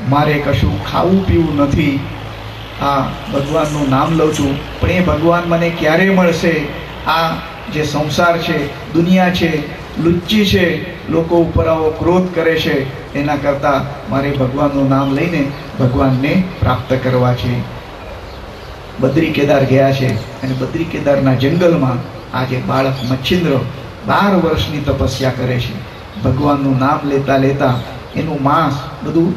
મારે કશું ખાવું પીવું નથી, આ ભગવાનનું નામ લઉં છું, પણ એ ભગવાન મને ક્યારે મળશે? આ જે સંસાર છે, દુનિયા છે, લુચ્ચી છે, લોકો ઉપર આવો ક્રોધ કરે છે, એના કરતાં મારે ભગવાનનું નામ લઈને ભગવાનને પ્રાપ્ત કરવા છે. બદ્રી કેદાર ગયા છે અને બદ્રી કેદારના જંગલમાં આજે બાળક મચ્છિન્દ્ર 12 વર્ષની તપસ્યા કરે છે. ભગવાનનું નામ લેતા લેતા એનું માંસ બધું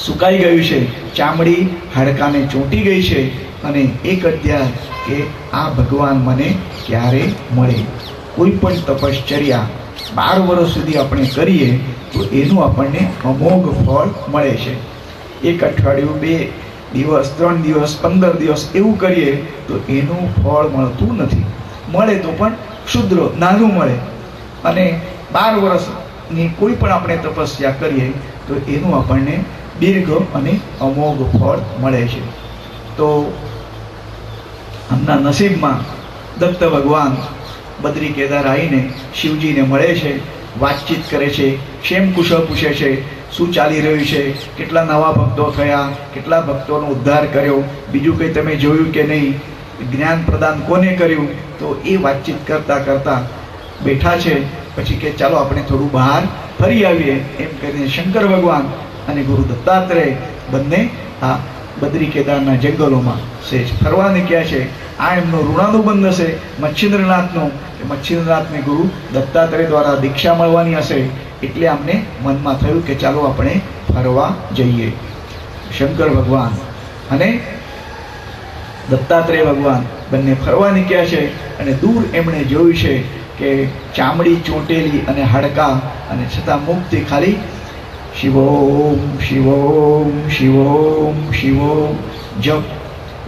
સુકાઈ ગયું છે, ચામડી હાડકાને ચોંટી ગઈ છે, અને એક અધ્યાય કે આ ભગવાન મને ક્યારે મળે. કોઈ પણ તપશ્ચર્યા 12 વર્ષ સુધી આપણે કરીએ તો એનું આપણને અમોઘ ફળ મળે છે. 1 અઠવાડિયું, 2 દિવસ, 3 દિવસ, 15 દિવસ એવું કરીએ તો એનું ફળ મળતું નથી. મળે તો પણ ક્ષુદ્ર, નાનું મળે. અને 12 વર્ષની કોઈ પણ આપણે તપસ્યા કરીએ તો એનું આપણને દીર્ઘ અને અમોઘ ફળ મળે છે. તો આમના નસીબમાં દત્ત ભગવાન બદ્રી કેદાર આવીને શિવજીને મળે છે, વાતચીત કરે છે, ક્ષેમ કુશળ પૂછે છે, શું ચાલી રહ્યું છે, કેટલા નવા ભક્તો થયા, કેટલા ભક્તોનો ઉદ્ધાર કર્યો, બીજું કંઈ તમે જોયું કે નહીં, જ્ઞાન પ્રદાન કોને કર્યું. તો એ વાતચીત કરતાં કરતાં બેઠા છે. પછી કે ચાલો આપણે થોડું બહાર ફરી આવીએ. એમ કરીને શંકર ભગવાન અને ગુરુ દત્તાત્રેય બંને આ બદ્રી કેદારના જંગલોમાં સેજ ફરવા નીકળ્યા છે. આ એમનો ઋણાનુબંધ હશે મચ્છિન્દ્રનાથનો. મચ્છિન્દ્રનાથને ગુરુ દત્તાત્રેય દ્વારા દીક્ષા મળવાની હશે, એટલે અમને મનમાં થયું કે ચાલો આપણે ફરવા જઈએ. શંકર ભગવાન અને દત્તાત્રેય ભગવાન બંને ફરવા નીકળ્યા છે. અને દૂર એમણે જોયું છે કે ચામડી ચોંટેલી અને હાડકા, અને છતાં મુખથી ખાલી શિવોમ શિવોમ શિવોમ શિવોમ જપ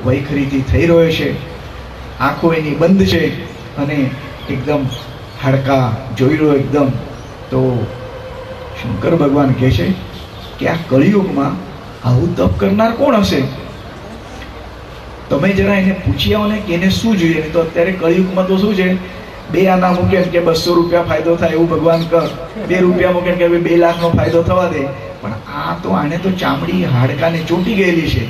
વૈખરીથી થઈ રહ્યો છે. આંખો એની બંધ છે અને એકદમ હાડકા જોઈ રહ્યો એકદમ. તો શંકર ભગવાન કહે છે કે આ કળિયુગમાં આવું તપ કરનાર કોણ હશે? તમે જરા એને પૂછી આવો ને કે એને શું જોઈએ. તો અત્યારે કળિયુગમાં તો શું છે, 2 આના મૂકે કે 200 રૂપિયા ફાયદો થાય એવું ભગવાન કર, 2 રૂપિયા મૂકે કે 2 લાખનો ફાયદો થવા દે. પણ આ તો આને તો ચામડી હાડકાને ચોંટી ગયેલી છે.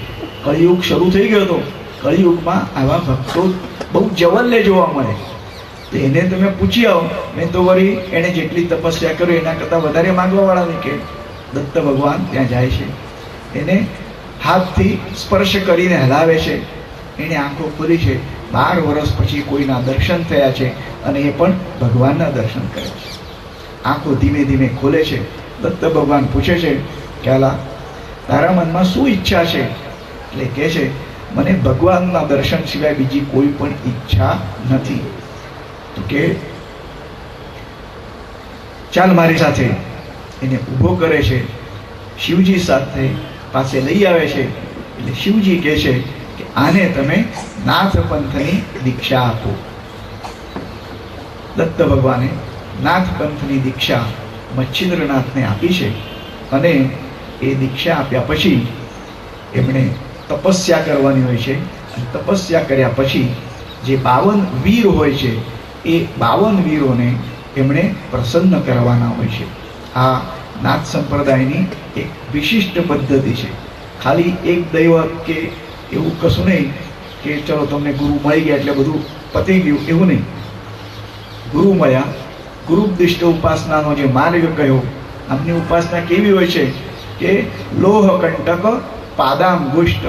કળિયુગ શરૂ થઈ ગયો હતો. કળિયુગમાં આવા ભક્તો બહુ જવલ્લે જોવા મળે. તો એને તમે પૂછી આવો. મેં તો વળી એણે જેટલી તપસ્યા કરી એના કરતાં વધારે માંગવાવાળાને કે દત્ત ભગવાન ત્યાં જાય છે, એને હાથથી સ્પર્શ કરીને હલાવે છે. એણે આંખો ખોલી છે. 12 વર્ષ પછી કોઈના દર્શન થયા છે, અને એ પણ ભગવાનના દર્શન કરે છે. આંખો ધીમે ધીમે ખોલે છે. દત્ત ભગવાન પૂછે છે કે આલા તારા મનમાં શું ઈચ્છા છે? એટલે કહે છે મને ભગવાનના દર્શન સિવાય બીજી કોઈ પણ ઈચ્છા નથી. તો કે ચાલ મારી સાથે. એને ઊભો કરે છે, શિવજી સાથે પાસે લઈ આવે છે. એટલે શિવજી કહે છે કે આને તમે નાથ પંથની દીક્ષા આપો. દત્ત ભગવાને નાથ પંથની દીક્ષા મચ્છિન્દ્રનાથને આપી છે. અને એ દીક્ષા આપ્યા પછી એમણે તપસ્યા કરવાની હોય છે. અને તપસ્યા કર્યા પછી જે 52 વીર હોય છે એ 52 વીરોને એમણે પ્રસન્ન કરવાના હોય છે. આ નાથ સંપ્રદાયની એક વિશિષ્ટ પદ્ધતિ છે. ખાલી એક દૈવત કે એવું કશું નહીં કે ચલો તમને ગુરુ મળી ગયા એટલે બધું પતી ગયું, એવું નહીં. ગુરુ મળ્યા, ગુરુપદિષ્ટ ઉપાસનાનો જે માર્ગ કયો, આમની ઉપાસના કેવી હોય છે કે લોહ કંટક પાદાંગુષ્ટ.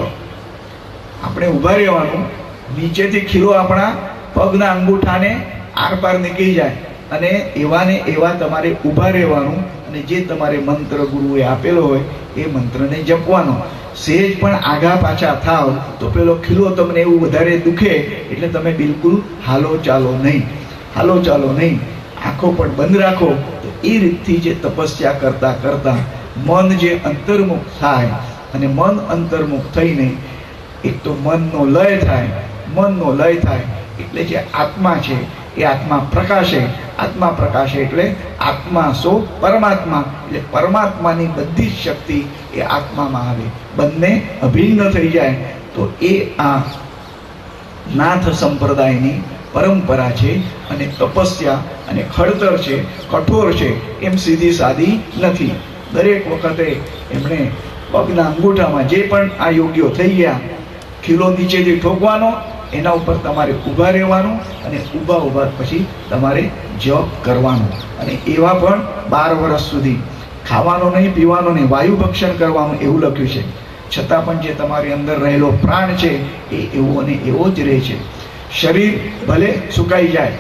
આપણે ઊભા રહેવાનું, નીચેથી ખીલો આપણા પગના અંગૂઠાને આરપાર નીકળી જાય, અને એવાને એવા તમારે ઊભા રહેવાનું. અને જે તમારે મંત્ર ગુરુએ આપેલો હોય એ મંત્રને જપવાનો. સહેજ પણ આગા પાછા થાવ તો પેલો ખીલો તમને એવું વધારે દુખે, એટલે તમે બિલકુલ હાલો ચાલો નહીં. આંખો પણ બંધ રાખો. તો એ રીતથી જે તપસ્યા કરતા કરતા મન જે અંતર્મુખ થાય, અને મન અંતર્મુખ થઈને એક તો મનનો લય થાય એટલે જે આત્મા છે એ આત્મા પ્રકાશે એટલે આત્મા સો પરમાત્મા. એટલે પરમાત્માની બધી જ શક્તિ એ આત્મામાં આવે, બંને અભિન્ન થઈ જાય. તો એ આ નાથ સંપ્રદાયની પરંપરા છે. અને તપસ્યા અને ખડતર છે, કઠોર છે, એમ સીધી સાદી નથી. દરેક વખતે એમણે પગના અંગૂઠામાં જે પણ આ યોગ્યો થઈ ગયા, ખીલો નીચેથી ઠોકવાનો, એના ઉપર તમારે ઊભા રહેવાનું અને ઊભા પછી તમારે જપ કરવાનું. અને એવા પણ 12 વર્ષ સુધી ખાવાનું નહીં, પીવાનું નહીં, વાયુ ભક્ષણ કરવાનું એવું લખ્યું છે. છતાં પણ જે તમારી અંદર રહેલો પ્રાણ છે એ એવો ને એવો જ રહે છે. શરીર ભલે સુકાઈ જાય,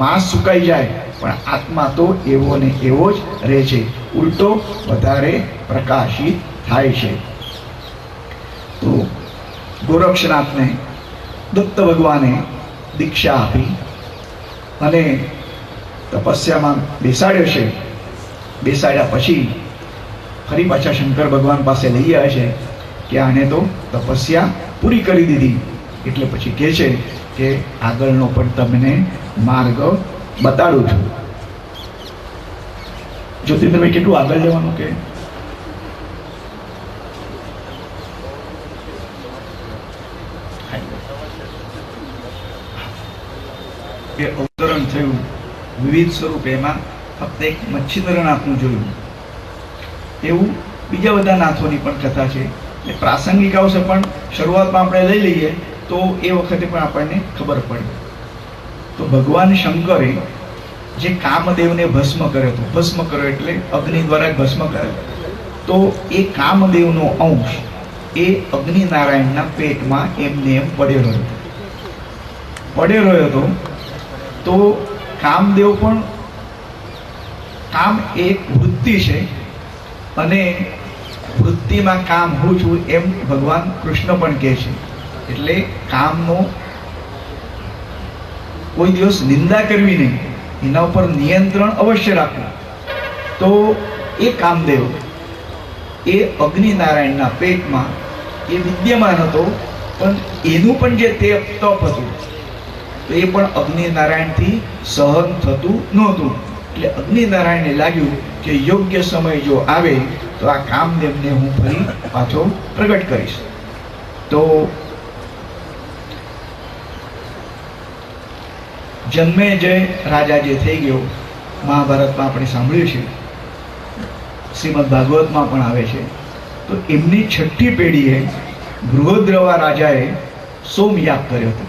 માંસ સુકાઈ જાય, પણ આત્મા તો એવો ને એવો જ રહે છે. ઉલટો વધારે પ્રકાશિત થાય છે. તો ગોરક્ષનાથને દત્ત ભગવાને દીક્ષા આપી અને તપસ્યામાં બેસાડ્યો છે. બેસાડ્યા પછી ફરી પાછા શંકર ભગવાન પાસે લઈ આવે છે કે આને તો તપસ્યા પૂરી કરી દીધી. એટલે પછી કહે છે કે આગળનો પણ તમને માર્ગ બતાડું છું. જ્યોતિન્દ્રભાઈ કેટલું આગળ જવાનું કે અવતરણ થયું વિવિધ સ્વરૂપે. એમાં ફક્ત એક મચ્છિન્દ્રનાથનું જોયું, એવું બીજા બધા નાથોની પણ કથા છે. એ પ્રાસંગિક આવશે, પણ શરૂઆતમાં આપણે લઈ લઈએ તો એ વખતે પણ આપણને ખબર પડે. તો ભગવાન શંકરે જે કામદેવને ભસ્મ કર્યો હતો, ભસ્મ કર્યો એટલે અગ્નિ દ્વારા ભસ્મ કર્યો, તો એ કામદેવનો અંશ એ અગ્નિનારાયણના પેટમાં એમને એમ પડેલો હતો. તો કામદેવ પણ, કામ એક વૃત્તિ છે અને વૃત્તિમાં કામ હું છું એમ ભગવાન કૃષ્ણ પણ કહે છે. એટલે કામનો કોઈ દિવસ નિંદા કરવી નહીં, એના ઉપર નિયંત્રણ અવશ્ય રાખવું. તો એ કામદેવ એ અગ્નિનારાયણના પેટમાં એ વિદ્યમાન હતો, પણ એનું પણ જે તપ હતું તો એ પણ અગ્નિનારાયણથી સહન થતું નહોતું. એટલે અગ્નિનારાયણને લાગ્યું કે યોગ્ય સમય જો આવે તો આ કામદેવને હું ફરી પાછો પ્રગટ કરીશ. તો જન્મે જય રાજા જે થઈ ગયો, મહાભારતમાં આપણે સાંભળ્યું છે, શ્રીમદ ભાગવતમાં પણ આવે છે. તો એમની 6ઠી પેઢીએ બૃહદ્રવા રાજાએ સોમયાગ કર્યો હતો.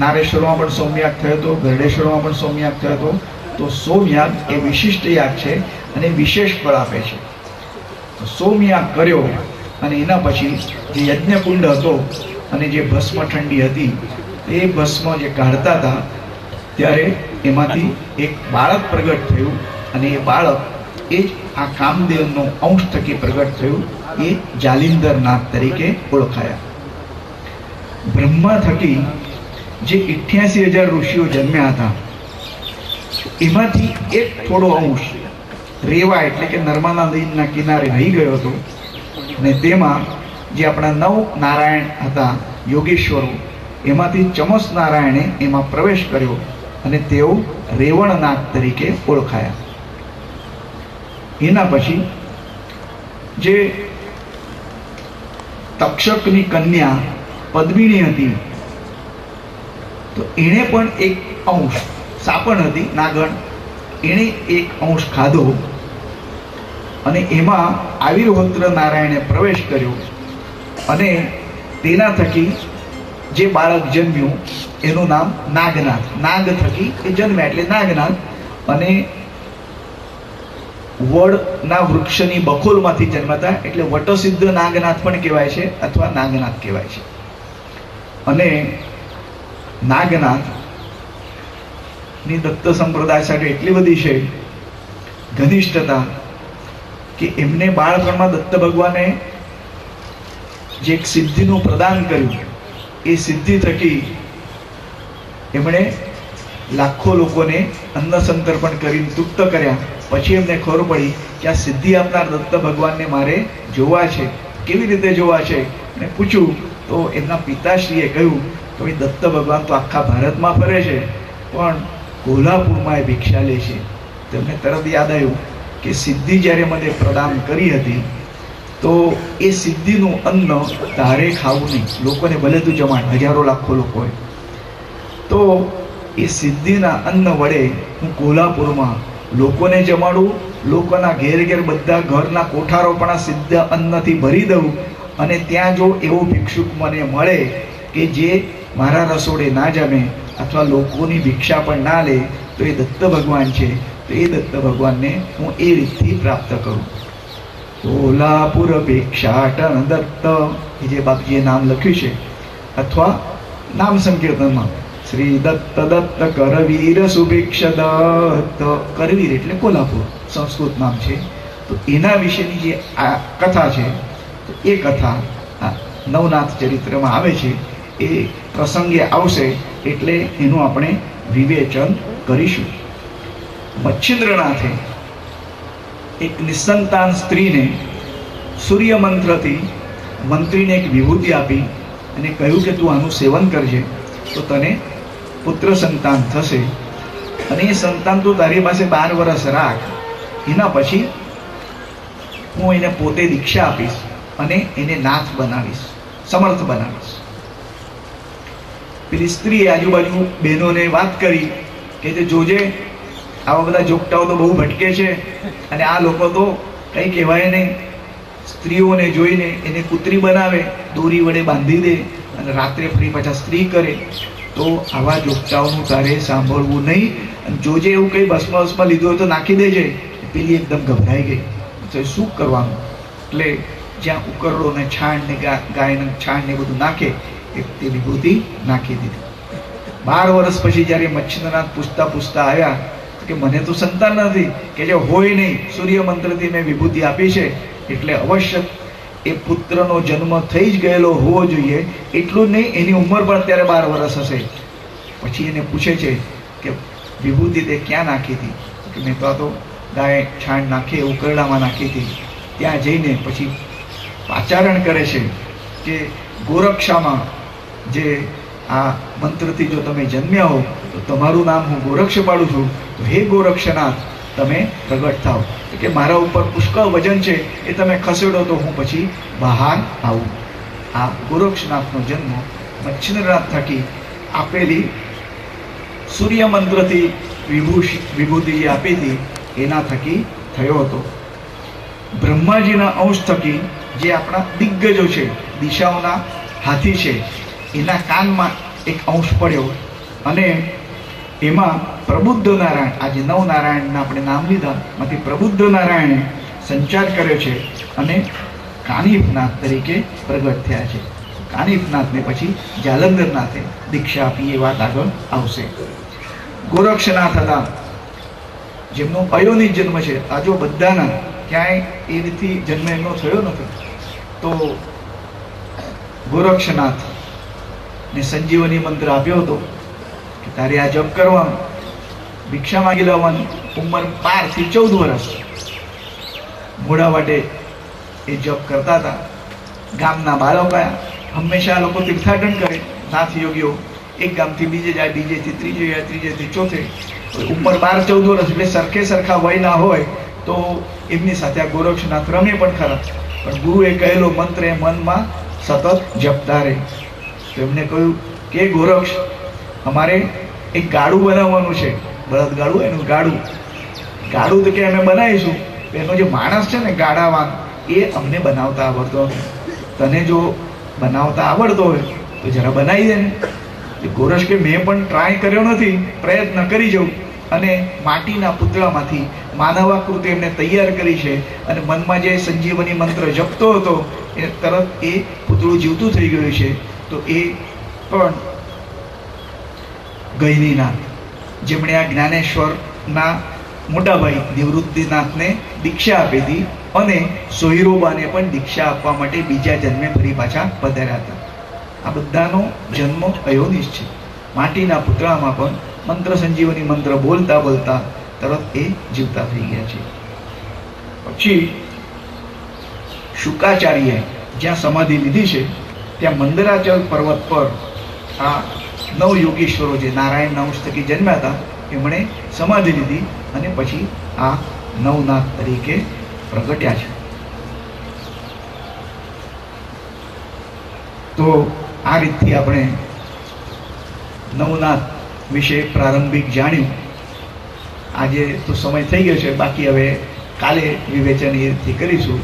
નારેશ્વરમાં પણ સોમયાગ થયો હતો, ગરડેશ્વરમાં પણ સોમયાગ થયો હતો. તો સોમયાગ એ વિશિષ્ટ યાગ છે અને વિશેષ ફળ આપે છે. તો સોમયાગ કર્યો અને એના પછી જે યજ્ઞકુંડ હતો અને જે ભસ્મ ઠંડી હતી, એ ભસ્મ જે કાઢતા હતા ત્યારે એમાંથી એક બાળક પ્રગટ થયું અને એ બાળક એ જ આ કામદેવનો અંશ થકી પ્રગટ થયું. એ જાલિંધરનાથ તરીકે ઓળખાયા. બ્રહ્મા થકી જે 88,000 ઋષિઓ જન્મ્યા હતા, એમાંથી એક થોડો અંશ રેવા એટલે કે નર્મદા નદીના કિનારે રહી ગયો હતો. અને તેમાં જે આપણા 9 નારાયણ હતા યોગેશ્વરો, એમાંથી ચમસ નારાયણે એમાં પ્રવેશ કર્યો અને તેઓ રેવણનાથ તરીકે ઓળખાયા. એના પછી જે તક્ષકની કન્યા પદ્મિની હતી, તો એણે પણ એક અંશ, સાપણ હતી નાગણ, એણે એક અંશ ખાધો અને એમાં આવિર્હોત્ર નારાયણે પ્રવેશ કર્યો અને તેના થકી જે બાળક જન્મ્યું એનું નામ નાગનાથ. નાગ થકી એ જન્મ્યા એટલે નાગનાથ. અને વડના વૃક્ષની બખોલમાંથી જન્મતા એટલે વટસિદ્ધ નાગનાથ પણ કહેવાય છે અથવા નાગનાથ કહેવાય છે. અને નાગનાથ ની દત્ત સંપ્રદાય સાથે એટલી બધી છે ઘનિષ્ઠતા કે એમને બાળપણમાં દત્ત ભગવાને જે એક સિદ્ધિનું પ્રદાન કર્યું, એ સિદ્ધિ થકી એમણે લાખો લોકોને અન્ન સંતર્પણ કરીને તૃપ્ત કર્યા. પછી એમને ખબર પડી કે આ સિદ્ધિ આપનાર દત્ત ભગવાનને મારે જોવા છે. કેવી રીતે જોવા છે અને પૂછ્યું તો એમના પિતાશ્રીએ કહ્યું કે ભાઈ દત્ત ભગવાન તો આખા ભારતમાં ફરે છે, પણ કોલ્હાપુરમાં એ ભિક્ષા લે છે. તેમને તરત યાદ આવ્યું કે સિદ્ધિ જ્યારે મને પ્રદાન કરી હતી તો એ સિદ્ધિનું અન્ન તારે ખાવું નહીં, લોકોને ભલે તું જમાડ, હજારો લાખો લોકો હોય, તો એ સિદ્ધિના અન્ન વડે હું કોલ્હાપુરમાં લોકોને જમાડું લોકોના ઘેર ઘેર બધા ઘરના કોઠારો પણ આ સિદ્ધ અન્નથી ભરી દઉં, અને ત્યાં જો એવો ભિક્ષુક મને મળે કે જે મારા રસોડે ના જમે અથવા લોકોની ભિક્ષા પણ ના લે, તો એ દત્ત ભગવાન છે. તો એ દત્ત ભગવાનને હું એ રીતથી પ્રાપ્ત કરું. કોલ્હાપુર ભિક્ષાટન દત્ત, એ જે બાપજીએ નામ લખ્યું છે, અથવા નામ સંકીર્તનમાં શ્રી દત્ત દત્ત કરવીર સુભિક્ષ દત્ત. કરવીર એટલે કોલ્હાપુર સંસ્કૃત નામ છે. તો એના વિશેની જે આ કથા છે, તો એ કથા આ નવનાથ ચરિત્રમાં આવે છે. એ પ્રસંગે આવશે એટલે એનું આપણે વિવેચન કરીશું. મચ્છિન્દ્રનાથે એક નિસંતાન સ્ત્રીને સૂર્ય મંત્રથી મંત્રીને એક વિભૂતિ આપી અને કહ્યું કે તું આનું સેવન કરજે તો તને પુત્ર સંતાન થશે, અને એ સંતાન તું તારી પાસે 12 વર્ષ રાખ, એના પછી હું એને પોતે દીક્ષા આપીશ અને એને નાથ બનાવીશ, સમર્થ બનાવીશ. પેલી સ્ત્રીએ આજુબાજુ બહેનોને વાત કરી કે જોજે આવા બધા જોગટાઓ તો બહુ ભટકે છે, અને આ લોકો તો કંઈ કહેવાય નહીં, સ્ત્રીઓને જોઈને એને કૂતરી બનાવે, દોરી વડે બાંધી દે અને રાત્રે ફરી પાછા સ્ત્રી કરે. તો આવા જોગટાઓનું તારે સાંભળવું નહીં, અને જોજે એવું કંઈ ભસ્મ લીધું હોય તો નાખી દેજે. પેલી એકદમ ગભરાઈ ગઈ, તો શું કરવાનું? એટલે જ્યાં ઉકરડો ને છાણ ને ગાયને છાણ ને બધું નાખે એ તે વિભૂતિ નાખી દીધી. 12 વર્ષ પછી જ્યારે મચ્છિન્દ્રનાથ પૂછતા આવ્યા કે મને તો સંતાન નથી, કે જે હોય નહીં, સૂર્ય મંત્રથી મેં વિભૂતિ આપી છે એટલે અવશ્ય એ પુત્રનો જન્મ થઈ જ ગયેલો હોવો જોઈએ. એટલું જ નહીં, એની ઉંમર પણ અત્યારે 12 વર્ષ હશે. પછી એને પૂછે છે કે વિભૂતિ તે ક્યાં નાખી હતી? કે મેં તો ગાય છાણ નાખી ઉકરડામાં નાખી હતી. ત્યાં જઈને પછી પાચારણ કરે છે કે ગોરક્ષામાં જે આ મંત્રથી જો તમે જન્મ્યા હો તો તમારું નામ હું ગોરક્ષ પાડું છું, તો હે ગોરક્ષનાથ તમે પ્રગટ થાવ, કે મારા ઉપર પુષ્કળ વજન છે, એ તમે ખસેડો તો હું પછી બહાર આવું. આ ગોરક્ષનાથનો જન્મ મચ્છિન્દ્રનાથ થકી આપેલી સૂર્ય મંત્રથી વિભૂતિ આપી હતી એના થકી થયો હતો. બ્રહ્માજીના અંશ થકી જે આપણા દિગ્ગજો છે, દિશાઓના હાથી છે, એના કાનમાં એક અંશ પડ્યો, અને એમાં પ્રબુદ્ધ નારાયણ, આજે નવનારાયણના આપણે નામ લીધા, માંથી પ્રબુદ્ધ નારાયણે સંચાર કર્યો છે અને કાનિફનાથ તરીકે પ્રગટ થયા છે. કાનિફનાથને પછી જાલંધરનાથે દીક્ષા આપી, એ વાત આગળ આવશે. ગોરક્ષનાથ હતા જેમનો અયોનિક જન્મ છે. આ જો બધાના ક્યાંય એ રીતથી જન્મ એમનો થયો નથી. તો ગોરક્ષનાથ ને સંજીવની મંત્ર આપ્યો હતો કે તારે આ જપ કરવાનું, ભિક્ષા માંગી લેવાની. ઉંમર 12 થી 14 વર્ષ મોડા વાટે એ જપ કરતા હતા. ગામના બાળકો હંમેશા લોકો તીર્થાટન કરે, નાથ યોગીઓ એક ગામથી બીજે જાય, બીજેથી ત્રીજે જાય, ત્રીજેથી ચોથે. ઉંમર 12-14 વર્ષ એટલે સરખા વય ના હોય તો એમની સાથે આ ગોરક્ષનાથ રમે પણ ખરા, પણ ગુરુએ કહેલો મંત્ર એ મનમાં સતત જપતા રહે. તો એમને કહ્યું કે ગોરક્ષ, અમારે એક ગાડું બનાવવાનું છે, બળદ ગાડું, એનું ગાડું તો કે અમે બનાવીશું, એનો જે માણસ છે ને ગાડાવાન, એ અમને બનાવતા આવડતો નથી. તને જો બનાવતા આવડતો હોય તો જરા બનાવી દે ને. ગોરક્ષ કે મેં પણ ટ્રાય કર્યો નથી, પ્રયત્ન કરી જાઉં. અને માટીના પુતળામાંથી માનવાકૃતિ એમને તૈયાર કરી છે, અને મનમાં જે સંજીવની મંત્ર જપતો હતો એ તરત એ પુતળું જીવતું થઈ ગયું છે. તો એ પણ ગૈનીનાથ, જેમણે આ જ્ઞાનેશ્વરના મોટા ભાઈ નિવૃત્તિનાથને દીક્ષા આપી હતી, અને સોહિરોબાને પણ દીક્ષા આપવા માટે બીજા જન્મે ફરી પાછા પધાર્યા હતા. આ બધાનો જન્મ અયોનિશ છે. માટીના પુતળામાં પણ મંત્ર સંજીવની મંત્ર બોલતા બોલતા તરત એ જીવતા થઈ ગયા છે. પછી શુકાચાર્યએ જ્યાં સમાધિ લીધી છે ત્યાં મંદરાચલ પર્વત પર આ 9 યોગીશ્વરો જે નારાયણના અંશ થકી જન્મ્યા હતા એમણે સમાધિ લીધી, અને પછી આ નવનાથ તરીકે પ્રગટ્યા છે. તો આ રીતથી આપણે નવનાથ વિશે પ્રારંભિક જાણ્યું. આજે તો સમય થઈ ગયો છે, બાકી હવે કાલે વિવેચન એ રીતથી કરીશું.